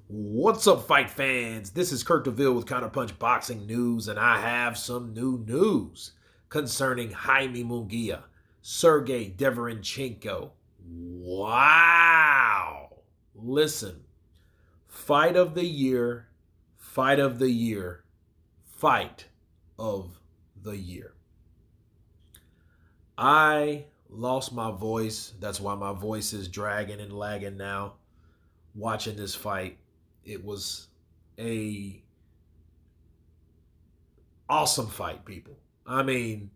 What's up, fight fans? This is Kurt DeVille with Counterpunch Boxing News, and I have some new news concerning Jaime Munguia, Sergey Derevyanchenko. Wow! Listen, fight of the year, fight of the year, fight of the year. I lost my voice. That's why my voice is dragging and lagging now. Watching this fight, it was a awesome fight, people. I mean,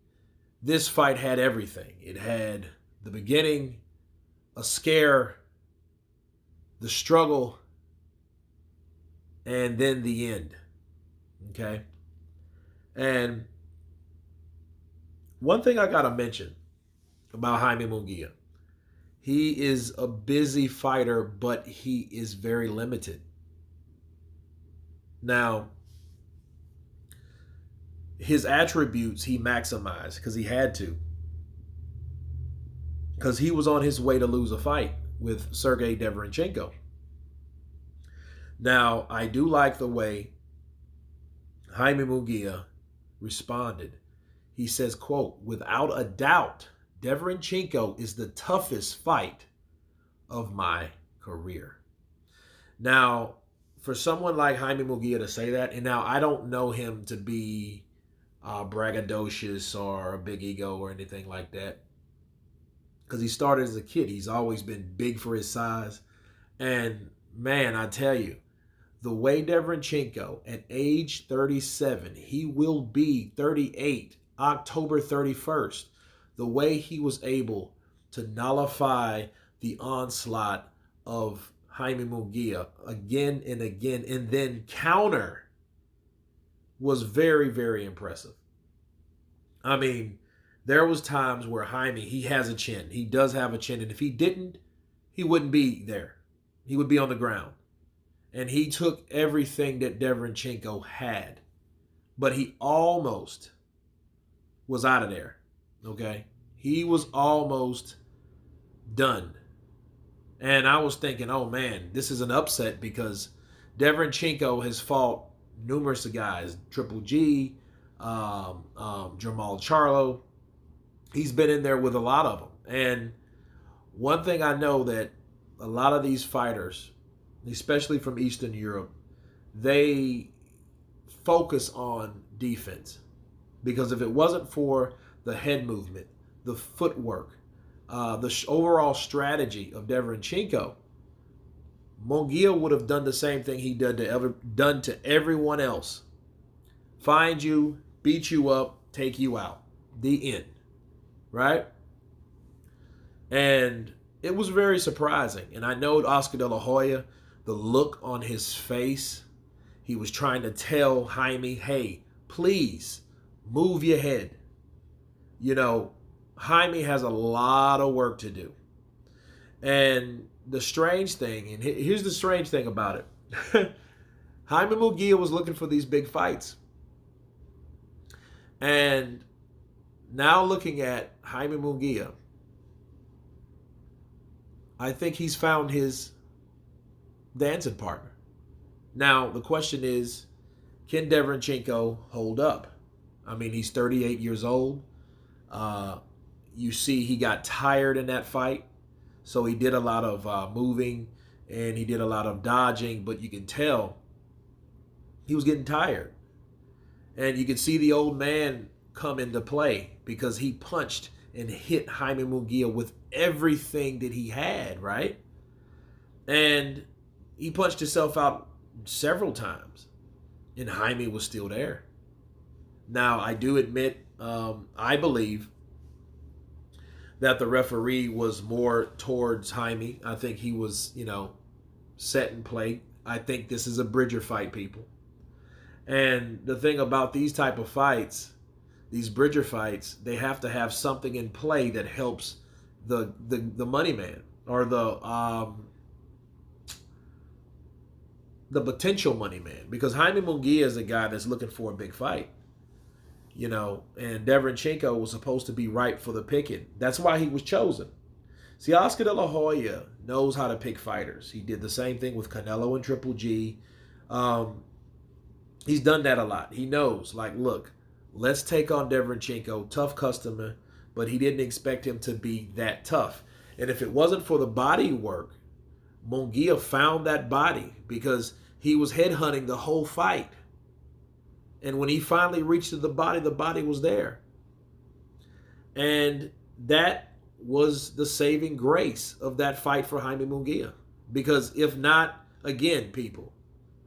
this fight had everything. It had the beginning, a scare, the struggle, and then the end. Okay? And one thing I got to mention about Jaime Munguia, he is a busy fighter, but he is very limited. Now, his attributes he maximized because he had to. Because he was on his way to lose a fight with Sergey Derevyanchenko. Now, I do like the way Jaime Munguia responded. He says, quote, "Without a doubt, Derevyanchenko is the toughest fight of my career." Now, for someone like Jaime Munguia to say that, and now I don't know him to be braggadocious or a big ego or anything like that, because he started as a kid. He's always been big for his size. And man, I tell you, the way Derevyanchenko at age 37, he will be 38 October 31st, the way he was able to nullify the onslaught of Jaime Munguia again and again, and then counter, was very, very impressive. I mean, there was times where Jaime, he has a chin. He does have a chin, and if he didn't, he wouldn't be there. He would be on the ground. And he took everything that Derevyanchenko had, but he almost was out of there, okay? He was almost done. And I was thinking, oh man, this is an upset because Derevyanchenko has fought numerous guys, Triple G, Jamal Charlo. He's been in there with a lot of them. And one thing I know that a lot of these fighters, especially from Eastern Europe, they focus on defense. Because if it wasn't for the head movement, the footwork, the overall strategy of Derevyanchenko, Munguia would have done the same thing he done to everyone else. Find you, beat you up, take you out. The end. Right? And it was very surprising. And I know Oscar De La Hoya, the look on his face, he was trying to tell Jaime, hey, please move your head. You know, Jaime has a lot of work to do. And the strange thing, and here's the strange thing about it. Jaime Munguia was looking for these big fights. And now looking at Jaime Munguia, I think he's found his dancing partner. Now, the question is, can Derevyanchenko hold up? I mean, he's 38 years old. You see he got tired in that fight. So he did a lot of moving and he did a lot of dodging. But you can tell he was getting tired. And you can see the old man come into play because he punched and hit Jaime Munguia with everything that he had, right? And he punched himself out several times. And Jaime was still there. Now, I do admit, I believe that the referee was more towards Jaime. I think he was, set in play. I think this is a Bridger fight, people. And the thing about these type of fights, these Bridger fights, they have to have something in play that helps the money man or the potential money man. Because Jaime Munguia is a guy that's looking for a big fight. And Derevyanchenko was supposed to be ripe for the picking. That's why he was chosen. See, Oscar De La Hoya knows how to pick fighters. He did the same thing with Canelo and Triple G. He's done that a lot. He knows, like, look, let's take on Derevyanchenko, tough customer, but he didn't expect him to be that tough. And if it wasn't for the body work, Munguia found that body because he was headhunting the whole fight. And when he finally reached to the body was there. And that was the saving grace of that fight for Jaime Munguia. Because if not, again, people,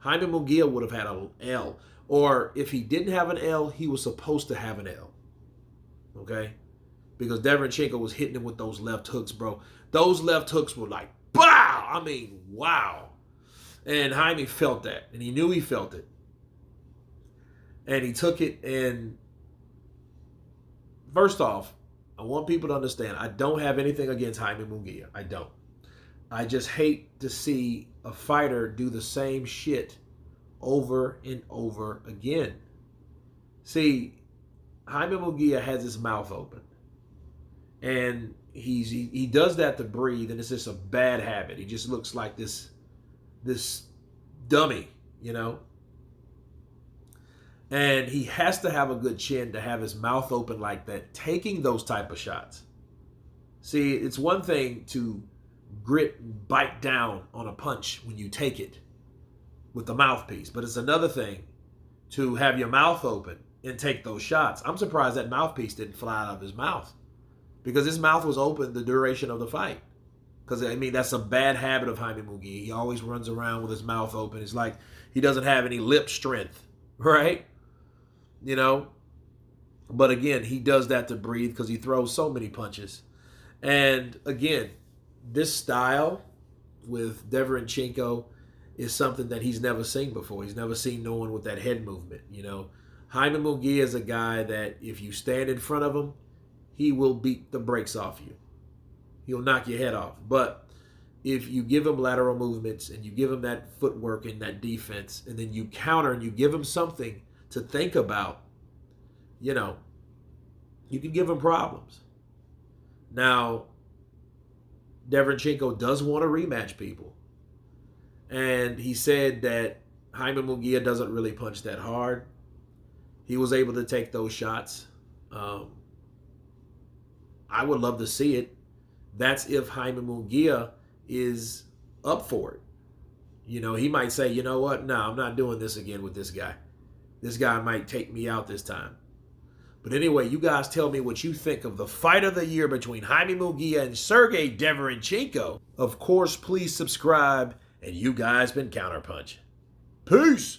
Jaime Munguia would have had an L. Or if he didn't have an L, he was supposed to have an L. Okay? Because Derevyanchenko was hitting him with those left hooks, bro. Those left hooks were like, bow! I mean, wow. And Jaime felt that. And he knew he felt it. And he took it. And first off, I want people to understand, I don't have anything against Jaime Munguia. I don't. I just hate to see a fighter do the same shit over and over again. See, Jaime Munguia has his mouth open. And he does that to breathe, and it's just a bad habit. He just looks like this dummy, you know? And he has to have a good chin to have his mouth open like that, taking those type of shots. See, it's one thing to grit and bite down on a punch when you take it with the mouthpiece, but it's another thing to have your mouth open and take those shots. I'm surprised that mouthpiece didn't fly out of his mouth, because his mouth was open the duration of the fight. Because, I mean, that's a bad habit of Jaime Munguia. He always runs around with his mouth open. It's like he doesn't have any lip strength, right? You know? But again, he does that to breathe because he throws so many punches. And again, this style with Derevyanchenko is something that he's never seen before. He's never seen no one with that head movement, you know? Jaime Munguia is a guy that if you stand in front of him, he will beat the brakes off you. He'll knock your head off. But if you give him lateral movements and you give him that footwork and that defense, and then you counter and you give him something to think about, you know, you can give him problems. Now, Derevyanchenko does want to rematch people. And he said that Jaime Munguia doesn't really punch that hard. He was able to take those shots. I would love to see it. That's if Jaime Munguia is up for it. You know, he might say, you know what? No, I'm not doing this again with this guy. This guy might take me out this time. But anyway, you guys tell me what you think of the fight of the year between Jaime Munguia and Sergey Derevyanchenko. Of course, please subscribe. And you guys been Counterpunch. Peace!